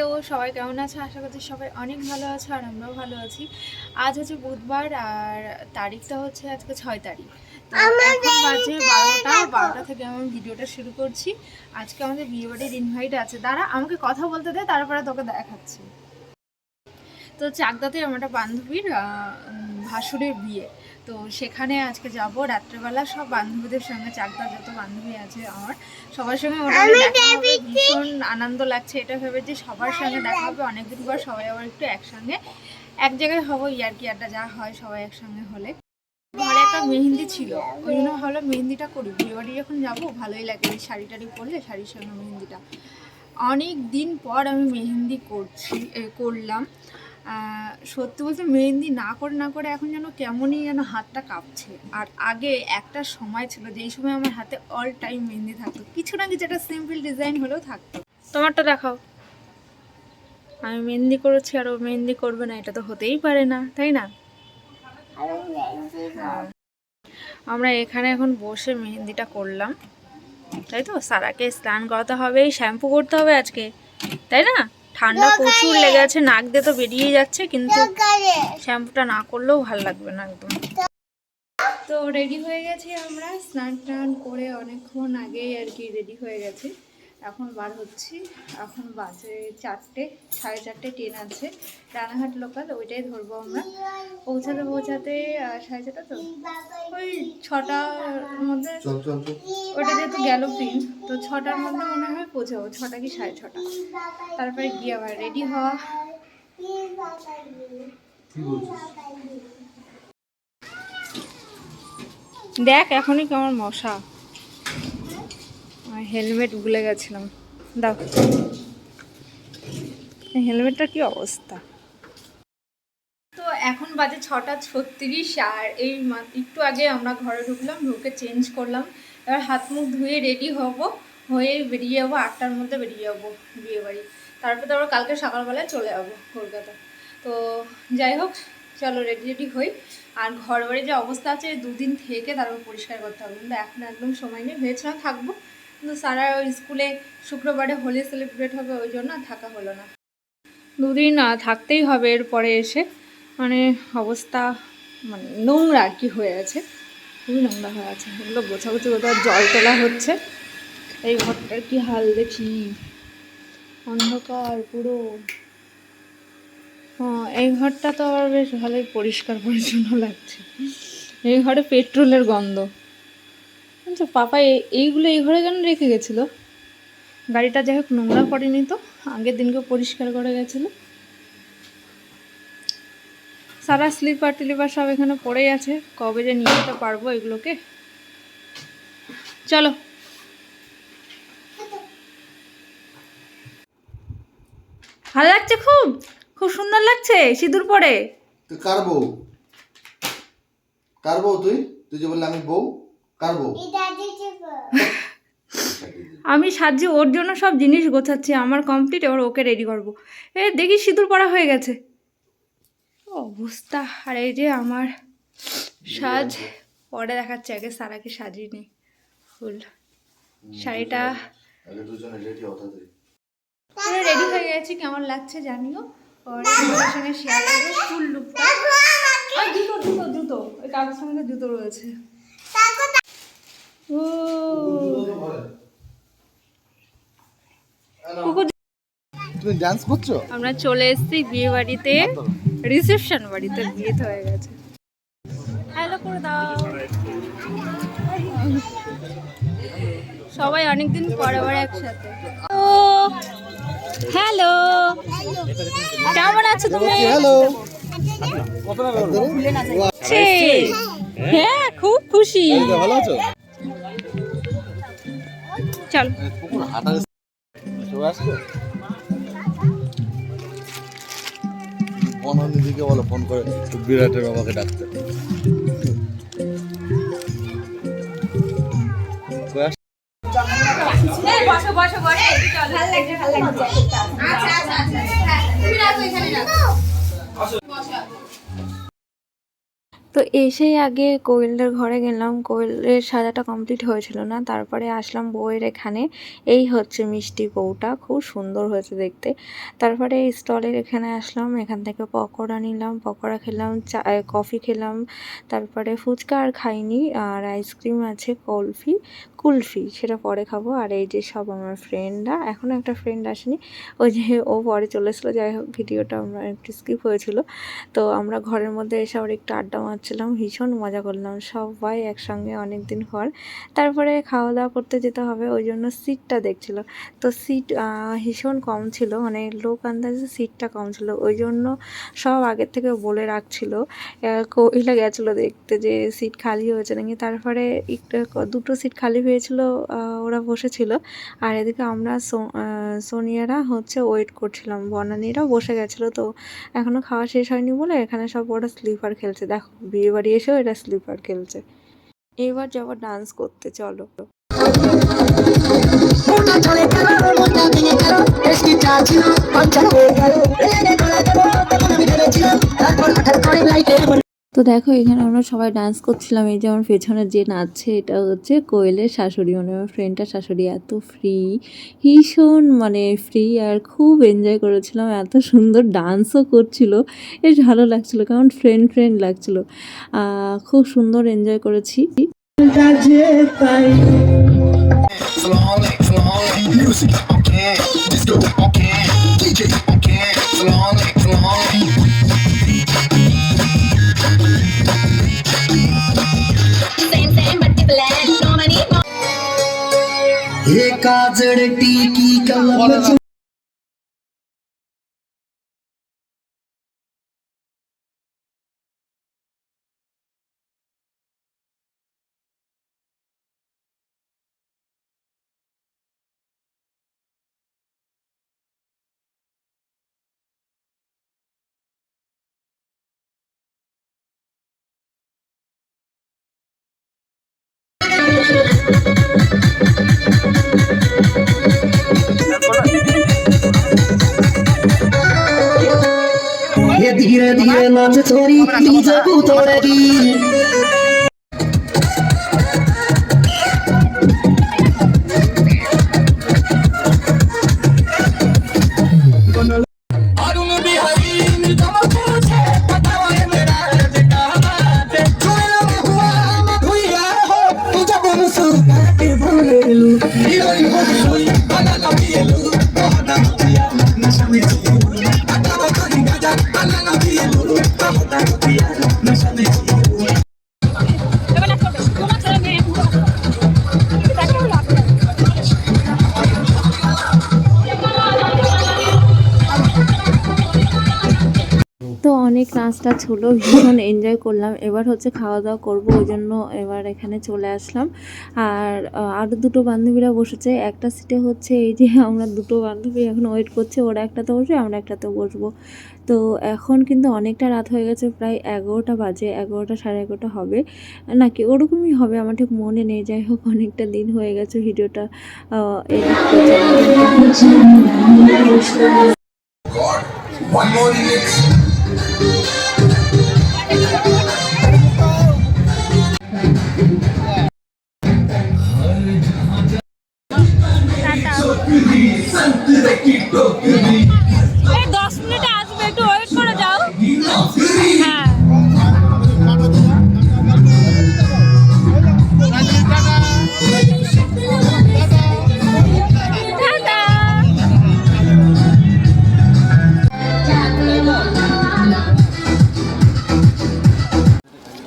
Hello, সবাই কেমন আছে? আশা করছি সবাই অনেক ভালো আছে আর আমরাও ভালো আছি। আজ হচ্ছে বুধবার আর তারিখটা হচ্ছে আজকে 6 তারিখ। তো এখন বাজে 12টা থেকে আমি ভিডিওটা শুরু করছি। আজকে আমাদের বিয়েবাড়ির ইনভাইট আছে। দাঁড়া, আমাকে কথা বলতে দে, তারপরে তোকে দেখাচ্ছি। তো চাকদাতে আমার একটা বান্ধবীর ভাসুরের বিয়ে, তো সেখানে আজকে যাব রাত্রেবেলা সব বান্ধবীদের সঙ্গে। চাকদার যত বান্ধবী আছে আমার সবার সঙ্গে মোটামুটি দেখা হবে। ভীষণ আনন্দ লাগছে এটা ভেবে যে সবার সঙ্গে দেখা হবে অনেকদিন পর। সবাই আবার একটু একসঙ্গে এক জায়গায় হবো, ইয়ার্কি আড্ডা যা হয় সবাই একসঙ্গে হলে। ঘরে একটা মেহেন্দি ছিল, ওই জন্য ভাবলাম মেহেন্দিটা করি। বিয়েবাড়ি যখন যাবো ভালোই লাগে এই শাড়ি টাড়ি পরলে, শাড়ির সঙ্গে মেহেন্দিটা। অনেক দিন পর আমি মেহেন্দি করলাম। সত্যি বলতে মেহেন্দি না করে এখন যেন কেমনই যেন হাতটা কাঁপছে। আর আগে একটা সময় ছিল যেই সময় আমার হাতে অল টাইম মেহেন্দি থাকতো, কিছু না কিছু একটা সিম্পল ডিজাইন হলেও থাকতো। তোমারটা দেখাও। আমি মেহেন্দি করেছি আর ও মেহেন্দি করবে না, এটা তো হতেই পারে না, তাই না? আমরা এখানে এখন বসে মেহেন্দিটা করলাম, তাই তো। সারাকে স্নান করাতে হবে, শ্যাম্পু করতে হবে আজকে, তাই না? ঠান্ডা প্রচুর লেগে আছে, নাক দিয়ে তো বেরিয়ে যাচ্ছে, কিন্তু শ্যাম্পুটা না করলেও ভালো লাগবে না একদম। তো রেডি হয়ে গেছি আমরা, স্নান টান করে অনেকক্ষণ আগেই আর কি রেডি হয়ে গেছি। এখন বার হচ্ছি, এখন বাজে 4টে, 4:30 ট্রেন আছে রানাঘাট লোকাল, ওইটাই ধরবো আমরা। পৌঁছাতে 4:30 তো ওই 6টার মধ্যে, ওটা যেহেতু গেল প্রিন্ট, তো 6টার মধ্যে মনে হয় পৌঁছাবো, 6টা কি 6:30। তারপরে গিয়ে আবার রেডি হওয়া। দেখ এখনই কেমন মশা, হেলমেট ভুলে গেছিলাম, দাও। হেলমেটটার কি অবস্থা। তো এখন বাজে 6:36 আর এই একটু আগে আমরা ঘরে ঢুকলাম, ঢুকে চেঞ্জ করলাম। এবার হাত মুখ ধুয়ে রেডি হব, হয়ে বেরিয়ে যাবো। 8টার মধ্যে বেরিয়ে যাবো বিয়ে বাড়ি। তারপরে তো আবার কালকে সকালবেলায় চলে যাবো কলকাতা। তো যাই হোক, চলো রেডি হই। আর ঘর বাড়ি যে অবস্থা আছে, 2 দিন থেকে তারপর পরিষ্কার করতে হবে, কিন্তু এখন একদম সময় নেই। ভেবেছিলাম থাকবো, কিন্তু সারা ওই স্কুলে শুক্রবারে হোলি সেলিব্রেট হবে, ওই জন্য থাকা হলো না। 2 দিন থাকতেই হবে এরপরে এসে। মানে অবস্থা মানে নোংরা আর কি হয়ে আছে, খুবই নোংরা হয়ে আছে। এগুলো গোছাগুছি কোথাও জল তোলা হচ্ছে। এই ঘরটার কি হাল দেখি, অন্ধকার পুরো। হ্যাঁ, এই ঘরটা তো আবার বেশ ভালোই পরিষ্কার পরিচ্ছন্ন লাগছে। এই ঘরে পেট্রোলের গন্ধ। আচ্ছা, পাপা এইগুলো এই ঘরে কেন রেখে গেছিলো? গাড়িটা যাই হোক নোংরা করেনি তো, আগের দিনকে পরিষ্কার করে গেছিলো। সারা স্লিপার টিলিপার সব এখানে পড়েই আছে, কবে যে নিয়ে যেতে পারবো এগুলোকে। চলো। ভালো লাগছে, খুব খুব সুন্দর লাগছে সিঁদুর পরে। তুই কার বউ? কার বউ তুই? তুই যে বললি আমি বউ, কার বউ? আমি সাজি, ওর জন্য সব জিনিস গোছাচ্ছি, আমার কমপ্লিট, এবার ওকে রেডি করবো। দেখি সিঁদুর পরা হয়ে গেছে অবস্থা। আর এই যে আমার সাজ, পরে দেখাচ্ছে, আগে সারাকে সাজিয়ে নি ফুল শাড়িটা। রেডি হয়ে গেছি, কেমন লাগছে জানিও, পরে তোমাদের সঙ্গে শেয়ার করবো ফুল লুকটা। আর জুতো ওই কাগজ সঙ্গে জুতো রয়েছে। ও তুমি ডান্স করছো? আমরা চলে এসেছি বিয়ে বাড়িতে, রিসেপশন বাড়িতে, বিয়ে হয়ে গেছে। হ্যালো করে দাও। সবাই অনেকদিন পরে আবার একসাথে। হ্যালো, কেমন আছো তুমি? হ্যালো। হ্যাঁ, খুব খুশি। ভালো আছো? চল। বননিধিকে বলো ফোন করে বিরাটের বাবাকে ডাকতে। বসো বসো ঘরে, চল। ভালো লাগছে, ভালো লাগছে। আচ্ছা আচ্ছা আচ্ছা, হ্যাঁ তুমি রাখো, এখানে রাখো। তো এসেই আগে কোয়েলের ঘরে গেলাম, কোয়েলের সাজাটা কমপ্লিট হয়েছিল না, তারপরে আসলাম বউয়ের এখানে। এই হচ্ছে মিষ্টি বউটা, খুব সুন্দর হয়েছে দেখতে। তারপরে স্টলের এখানে আসলাম, এখান থেকে পকোড়া নিলাম, পকোড়া খেলাম, চা কফি খেলাম, তারপরে ফুচকা আর খাইনি, আর আইসক্রিম আছে, কুলফি সেটা পরে খাবো। আর এই যে সব আমার ফ্রেন্ডরা, এখনও একটা ফ্রেন্ড আসেনি, ওই যে ও পরে চলে এসেছিলো। যাই হোক, ভিডিওটা আমরা একটু স্কিপ হয়েছিল। তো আমরা ঘরের মধ্যে এসে আবার একটু আড্ডা মারছিলাম, ভীষণ মজা করলাম সবাই একসঙ্গে অনেক দিন পর। তারপরে খাওয়া দাওয়া করতে যেতে হবে, ওই জন্য সিটটা দেখছিল। তো সিট ভীষণ কম ছিল, মানে লোক আন্দাজে সিটটা কম ছিল, ওই জন্য সব আগের থেকে বলে রাখছিল। কোয়েলা গেছিলো দেখতে যে সিট খালি হয়েছে নাকি। তারপরে দুটো সিট খালি হয়েছিল, ওরা বসেছিল। আর এদিকে আমরা সোনিয়ারা হচ্ছে ওয়েট করছিলাম, বনানীরাও বসে গেছিলো। তো এখনও খাওয়া শেষ হয়নি বলে এখানে সব ওরা স্লিপার খেলছে। দেখো, বিয়ে বাড়ি এসেও এরা স্লিপার খেলছে। এবার যাবো ডান্স করতে, চলো। তো দেখো, এখানে আমরা সবাই ডান্স করছিলাম। এই যে আমার পেছনে যে নাচছে, এটা হচ্ছে কোয়েলের শাশুড়ি, মানে আমার ফ্রেন্ডটার শাশুড়ি। এত ফ্রি, ভীষণ মানে ফ্রি, আর খুব এনজয় করেছিলাম। এত সুন্দর ডান্সও করছিল, বেশ ভালো লাগছিল, কারণ ফ্রেন্ড লাগছিল। খুব সুন্দর এনজয় করেছি। धीरे धीरे नाच छोरी डीजे को तोड़ेगी। তো অনেক নাচটা ছিল, ভীষণ এনজয় করলাম। এবার হচ্ছে খাওয়া দাওয়া করবো, ওই জন্য এবার এখানে চলে আসলাম। আর আরও দুটো বান্ধবীরা বসেছে একটা সিটে। হচ্ছে এই যে আমরা দুটো বান্ধবী এখন ওয়েট করছে, ওরা একটাতে বসবে, আমরা একটাতে বসবো। তো এখন কিন্তু অনেকটা রাত হয়ে গেছে, প্রায় 11টা বাজে, 11টা সাড়ে 11টা হবে নাকি ওরকমই হবে, আমার ঠিক মনে নেই। যাই হোক, অনেকটা দিন হয়ে গেছে ভিডিওটা এই 10 মিনিটে আসবে, একটু ওয়েট করে যাও। হ্যাঁ,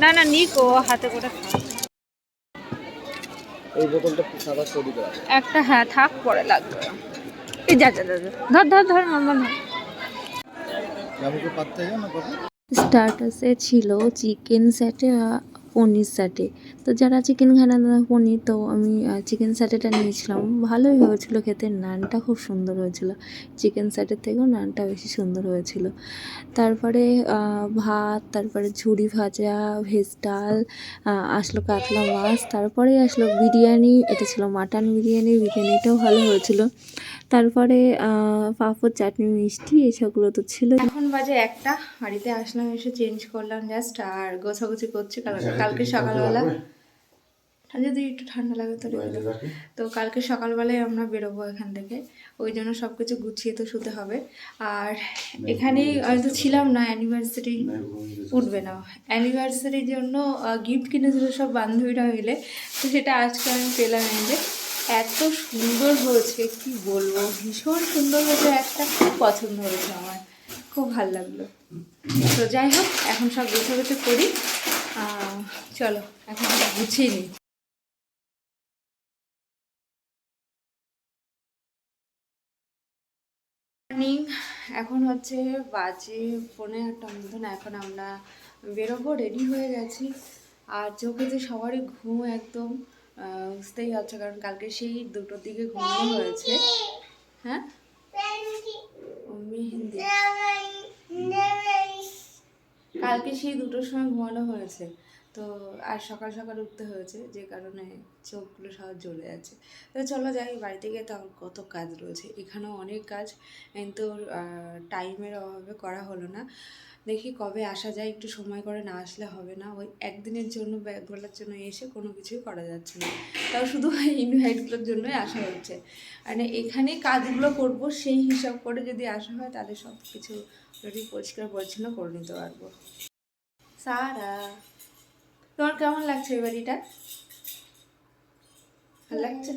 না না নিকো হাতে করে এই বোতলটা সাদা সরি করা একটা, হ্যাঁ থাক, পরে লাগবে। এই যা যা যা, ধর ধর ধর মামা ধর। যাবো কি পাততে যাও না কথা। স্টার্টাসে ছিল চিকেন স্যাটে পনির স্যাটে। তো যারা চিকেন খায় না তারা পনির, তো আমি চিকেন স্যাটেটা নিয়েছিলাম, ভালোই হয়েছিল খেতে। নানটা খুব সুন্দর হয়েছিল, চিকেন স্যাটের থেকেও নানটা বেশি সুন্দর হয়েছিল। তারপরে ভাত, তারপরে ঝুরি ভাজা, ভেজ ডাল, আসলো কাতলা মাছ, তারপরেই আসলো বিরিয়ানি, এটা ছিল মাটন বিরিয়ানি, বিরিয়ানিটাও ভালো হয়েছিল। তারপরে পাঁপড়, চাটনি, মিষ্টি এসবগুলো তো ছিল। এখন বাজে 1টা, বাড়িতে আসলাম, এসে চেঞ্জ করলাম জাস্ট, আর গোছাগুছি করছি। কালকে সকালবেলা যদি একটু ঠান্ডা লাগে তো রেখে দেবো। তো কালকে সকালবেলায় আমরা বেরোবো এখান থেকে, ওই জন্য সব কিছু গুছিয়ে তো শুতে হবে। আর এখানেই আমি তো ছিলাম না, অ্যানিভার্সারি উঠবে না, অ্যানিভার্সারির জন্য গিফট কিনেছিল সব বান্ধবীরা মিলে, তো সেটা আজকে আমি পেলাম। এই যে এত সুন্দর হয়েছে কি বলবো, ভীষণ সুন্দর হয়েছে, একটা খুব পছন্দ হয়েছে আমার, খুব ভালো লাগলো। তো যাই হোক, এখন সব গোছাগুছি করি। চলো এখন সব গুছিয়ে নিই। মর্নিং, এখন হচ্ছে বাজে 8:45 মতন। এখন আমরা বেরোবো, রেডি হয়ে গেছি। আর চোখে যে সবারই ঘুম একদম, বুঝতেই পারছো, কারণ কালকে সেই 2টোর দিকে ঘুমানো হয়েছে। হ্যাঁ, মেহেন্দি কালকে সেই 2টোর সময় ঘুমানো হয়েছে, তো আর সকাল সকাল উঠতে হয়েছে, যে কারণে চোখগুলো সব জ্বলে যাচ্ছে। তো চলো যাই, বাড়িতে গিয়ে তো কত কাজ রয়েছে, এখানেও অনেক কাজ, কিন্তু টাইমের অভাবে করা হলো না। দেখি কবে আসা যায়, একটু সময় করে না আসলে হবে না। ওই একদিনের জন্য, ব্যাগগুলোর জন্য এসে কোনো কিছুই করা যাচ্ছে না, তাও শুধু ইনভাইটগুলোর জন্যই আসা হচ্ছে। মানে এখানে কাজগুলো করব সেই হিসাব করে যদি আসা হয়, তাহলে সব কিছু যদি পরিষ্কার পরিচ্ছন্ন করে নিতে পারবো। সারা, তোমার কেমন লাগছে এই বাড়িটা? ভালো লাগছে?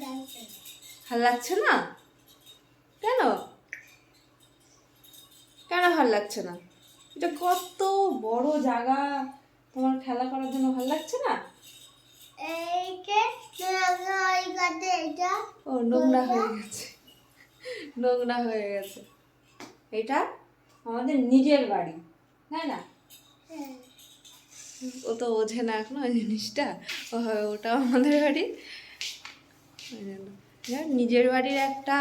ভালো লাগছে না? কেন কেন ভালো লাগছে না? এটা কত বড় জায়গা, তোমার খেলা করার জন্য ভালো লাগছে না? ও নোংরা হয়ে গেছে, নোংরা হয়ে গেছে। এটা আমাদের নিজের বাড়ি, তাই না? ও তো বোঝে না এখনো ওই জিনিসটা, ওটা আমাদের বাড়ি। নিজের বাড়ির একটা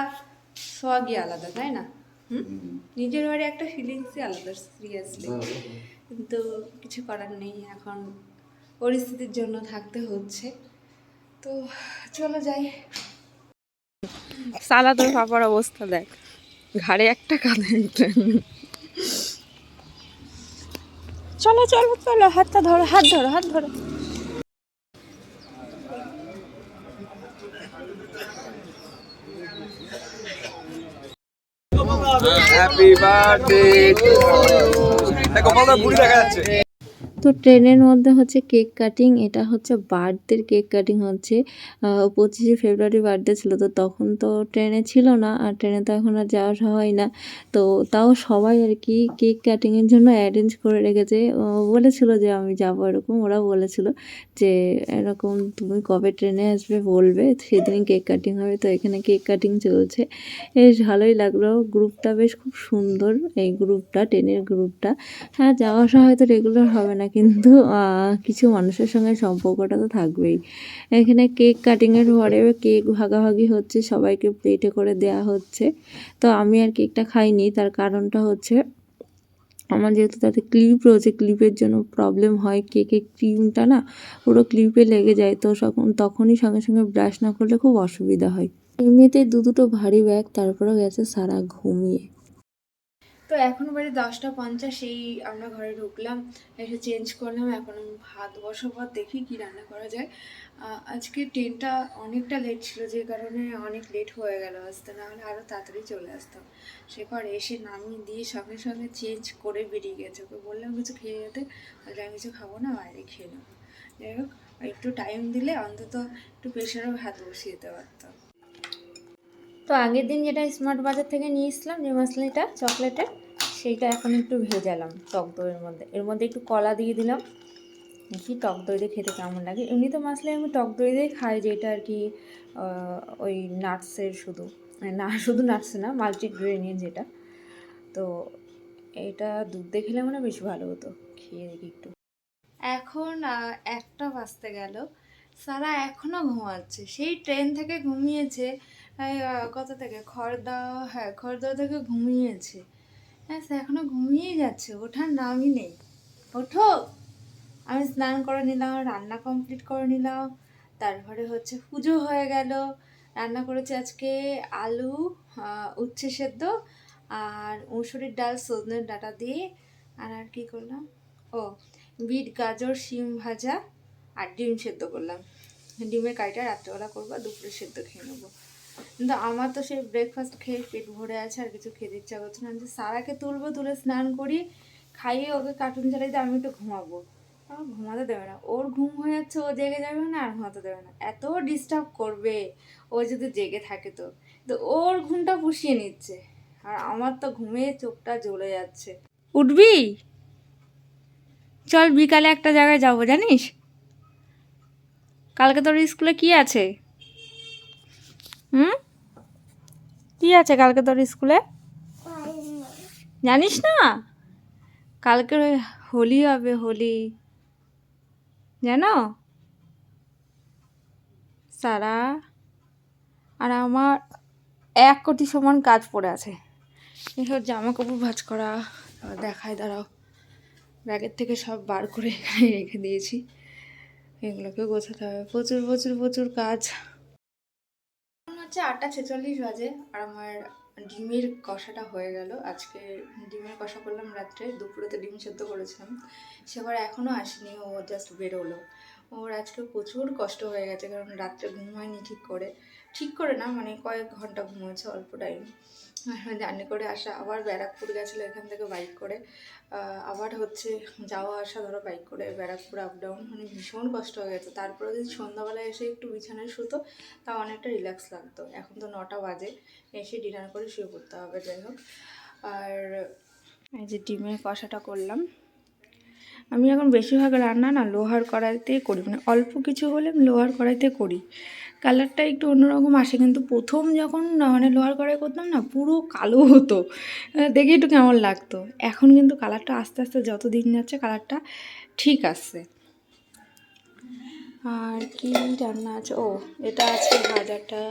সোয়াগই আলাদা, তাই না? নিজের বাড়ি একটা ফিলিংসই আলাদা, সিরিয়াসলি। কিন্তু কিছু করার নেই, এখন পরিস্থিতির জন্য থাকতে হচ্ছে। তো চলো যাই। সালা তোর পাপার অবস্থা দেখ, ঘাড়ে একটা কাঁধে একটা। চলো চলো চলো, হাতটা ধরো, হাত ধরো, হাত ধরো। হ্যাপি বার্থডে টু দেখো কত বুড়ি দেখা যাচ্ছে। তো ট্রেনের মধ্যে হচ্ছে কেক কাটিং, এটা হচ্ছে বার্থডের কেক কাটিং হচ্ছে। 25শে ফেব্রুয়ারি বার্থডে ছিল, তো তখন তো ট্রেনে ছিল না, আর ট্রেনে তো এখন আর যাওয়া হয় না। তো তাও সবাই আর কি কেক কাটিংয়ের জন্য অ্যারেঞ্জ করে রেখেছে। বলেছিল যে আমি যাবো, এরকম ওরা বলেছিল যে এরকম তুমি কবে ট্রেনে আসবে বলবে, সেদিনই কেক কাটিং হবে। তো এখানে কেক কাটিং চলছে, বেশ ভালোই লাগলো। গ্রুপটা বেশ খুব সুন্দর, এই গ্রুপটা, ট্রেনের গ্রুপটা। হ্যাঁ, যাওয়া আসা হয়তো রেগুলার হবে না, কিন্তু কিছু মানুষের সঙ্গে সম্পর্কটা তো থাকবেই। এখানে কেক কাটিংয়ের পরে কেক ভাগাভাগি হচ্ছে, সবাইকে প্লেটে করে দেয়া হচ্ছে। তো আমি আর কেকটা খাইনি, তার কারণটা হচ্ছে আমার যেহেতু তাতে ক্লিপ রয়েছে, ক্লিপের জন্য প্রবলেম হয়, কেকের ক্রিমটা না পুরো ক্লিপে লেগে যায়, তো তখনই সঙ্গে সঙ্গে ব্রাশ না করলে খুব অসুবিধা হয়। এমনিতেই দুটো ভারী ব্যাগ, তারপরেও গেছে সারা ঘুমিয়ে। তো এখন বাজে 10:50, এই আমরা ঘরে ঢুকলাম, এসে চেঞ্জ করলাম। এখন আমি ভাত বসাবো, দেখি কি রান্না করা যায়। আজকে ট্রেনটা অনেকটা লেট ছিল, যে কারণে অনেক লেট হয়ে গেল আসতে, না হলে আরও তাড়াতাড়ি চলে আসতাম। সেপর এসে নামিয়ে দিয়ে সঙ্গে সঙ্গে চেঞ্জ করে বেরিয়ে গেছে, ওকে বললাম কিছু খেয়ে যেতে, বললে আমি কিছু খাবো না, বাইরে খেয়ে নেবো। যাই হোক, একটু টাইম দিলে অন্তত একটু প্রেশারে ভাত বসিয়ে দিতে পারতাম। তো আগের দিন যেটা স্মার্ট বাজার থেকে নিয়ে এসলাম, যে মশলাটা চকলেটের, সেইটা এখন একটু ভেজালাম টক দইয়ের মধ্যে, এর মধ্যে একটু কলা দিয়ে দিলাম, দেখি টক দই দিয়ে খেতে কেমন লাগে। এমনি তো মশলা আমি টক দই দিয়ে খাই, যেটা আর কি ওই নাটসের, শুধু নাটসে না, মাল্টিগ্রেনের যেটা। তো এটা দুধ দিয়ে খেলে মানে বেশি ভালো হতো, খেয়ে দেখি একটু। এখন 1টা বাজতে গেল, সারা এখনো ঘুমাচ্ছে। সেই ট্রেন থেকে ঘুমিয়েছে, কত থেকে খড়দা, হ্যাঁ খড়দা থেকে ঘুমিয়েছে। হ্যাঁ সে এখনো ঘুমিয়েই যাচ্ছে, ওঠার নামই নেই। ওঠো। আমি স্নান করে নিলাম, রান্না কমপ্লিট করে নিলাম, তারপরে হচ্ছে পুজো হয়ে গেল। রান্না করেছি আজকে আলু, উচ্ছে সেদ্ধ আর মুসুরির ডাল সজনের ডাঁটা দিয়ে। আর কি করলাম, ও বিট গাজর শিম ভাজা আর ডিম সেদ্ধ করলাম। ডিমের কারিটা রাত্রেবেলা করবো, দুপুরে সেদ্ধ খেয়ে নেবো। কিন্তু আমার তো সেই ব্রেকফাস্ট খেয়ে পেট ভরে আছে, আর কিছু খেতে ইচ্ছা করছে না। যে সারাকে তুলবো, তুলে স্নান করি, খাইয়ে ওকে কার্টুন চালাই দিয়ে আমি একটু ঘুমাবো। আমার ঘুমাতে দেবে না, ওর ঘুম হয়ে যাচ্ছে, ও জেগে যাবে না, আর ঘুমাতে দেবে না। এত ডিস্টার্ব করবে ও যদি জেগে থাকে তো। তো ওর ঘুমটা পুষিয়ে নিচ্ছে, আর আমার তো ঘুমে চোখটা জ্বলে যাচ্ছে। উঠবি? চল বিকালে একটা জায়গায় যাবো, জানিস? কালকে তোর স্কুলে কি আছে? কি আছে কালকে তোর স্কুলে? জানিস না? কালকে হোলি হবে, হোলি, জানো? সারা আর আমার 1 কোটি সমান কাজ পড়ে আছে। এসব জামা কাপড় ভাঁজ করা, দেখায় দাঁড়াও, ব্যাগের থেকে সব বার করে রেখে দিয়েছি, এগুলোকে গোছাতে হবে। প্রচুর প্রচুর প্রচুর কাজ। হচ্ছে 8:46 বাজে, আর আমার ডিমের কষাটা হয়ে গেল। আজকে ডিমের কষা করলাম রাত্রে, দুপুরেতে ডিম সেদ্ধ করেছিলাম। সেবার এখনও আসেনি, ও জাস্ট বেরোলো। ওর আজকে প্রচুর কষ্ট হয়ে গেছে, কারণ রাত্রে ঘুম হয়নি ঠিক করে না, মানে কয়েক ঘন্টা ঘুমোচ্ছে, অল্প টাইম। জার্নি করে আসা, আবার ব্যারাকপুর গেছিলো এখান থেকে বাইক করে, আবার হচ্ছে যাওয়া আসা ধরো বাইক করে ব্যারাকপুর আপ ডাউন, মানে ভীষণ কষ্ট হয়ে গেছে। তারপরে যদি সন্ধ্যাবেলায় এসে একটু বিছানায় শুতো তাও অনেকটা রিল্যাক্স লাগতো। এখন তো 9টা বাজে, এসে ডিনার করে শুয়ে পড়তে হবে। যাই হোক, আর এই যে ডিমের কষাটা করলাম। আমি এখন বেশিরভাগ রান্না না লোহার কড়াইতেই করি, মানে অল্প কিছু হলে আমি লোহার কড়াইতে করি। কালারটা একটু অন্যরকম আসে, কিন্তু প্রথম যখন মানে লোহার কড়াই করতাম না, পুরো কালো হতো, দেখে একটু কেমন লাগতো। এখন কিন্তু কালারটা আস্তে আস্তে যত দিন যাচ্ছে কালারটা ঠিক আসছে। আর কি রান্না আছে, ও এটা আছে ভাজাটা,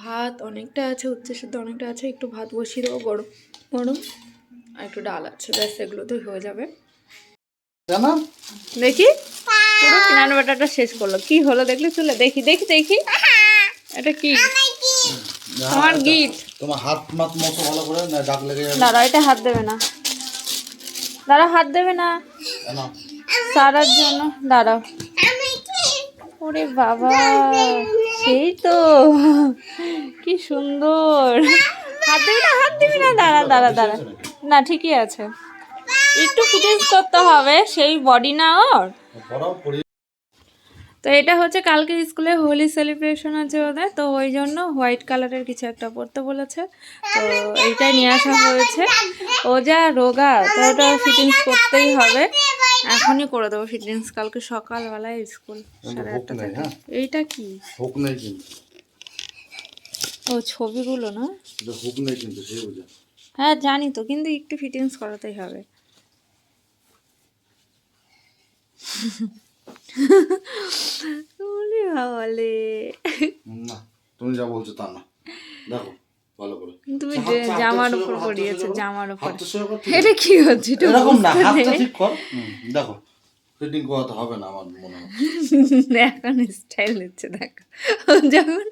ভাত অনেকটা আছে, উচ্ছে সেদ্ধ অনেকটা আছে, একটু ভাত বসিয়ে দেবো গরম গরম, আর একটু ডাল আছে, ব্যাস এগুলোতেই হয়ে যাবে। দেখি পুরো কিনার বাটাটা শেষ করলো, কি হলো দেখলে চলে, দেখি দেখি দেখি এটা কি তোমার গিফট? তোমার হাত মাত মতো ভালো করে না, দাগ লেগে যাবে। দাঁড়া, এটা হাত দেবে না, দাঁড়া হাত দেবে না, সারার জন্য দাঁড়াও। ওরে বাবা, সেই তো, কি সুন্দর। হাত দিবি না, হাত দিবি না, দাঁড়া দাঁড়া দাঁড়া, না ঠিকই আছে, একটু ফিটিংস করতে হবে, সেই বডি না ওর। তো এটা হচ্ছে কালকে স্কুলে হোলি সেলিব্রেশন আছে ওদের, তো ওই জন্য হোয়াইট কালারের কিছু একটা পরতে বলেছে, তো এইটাই নিয়ে আসা হয়েছে। ও যা রোগা, তো ওটা ফিটিংস করতেই হবে, এখনই করে দেবো ফিটিংস, কালকে সকালবেলায় স্কুল 8:30 থেকে। এইটা কি হুক নেই কিন্তু, ও ছবিগুলো না, হুক নেই কিন্তু, সেই বুঝা। হ্যাঁ জানি তো, কিন্তু একটু ফিটিংস করাতেই হবে। বলে না তুমি যা বলছো তা না, দেখো ভালো করে তুমি জামার উপর পরিয়েছো, জামার উপর হাতটা সোজা কর। এটা কি হচ্ছে? এরকম না, হাতটা ঠিক কর। দেখো ফিটিং করাতে হবে না আমার মনে হয়। এখন স্টাইল নিচ্ছে, দেখো যখন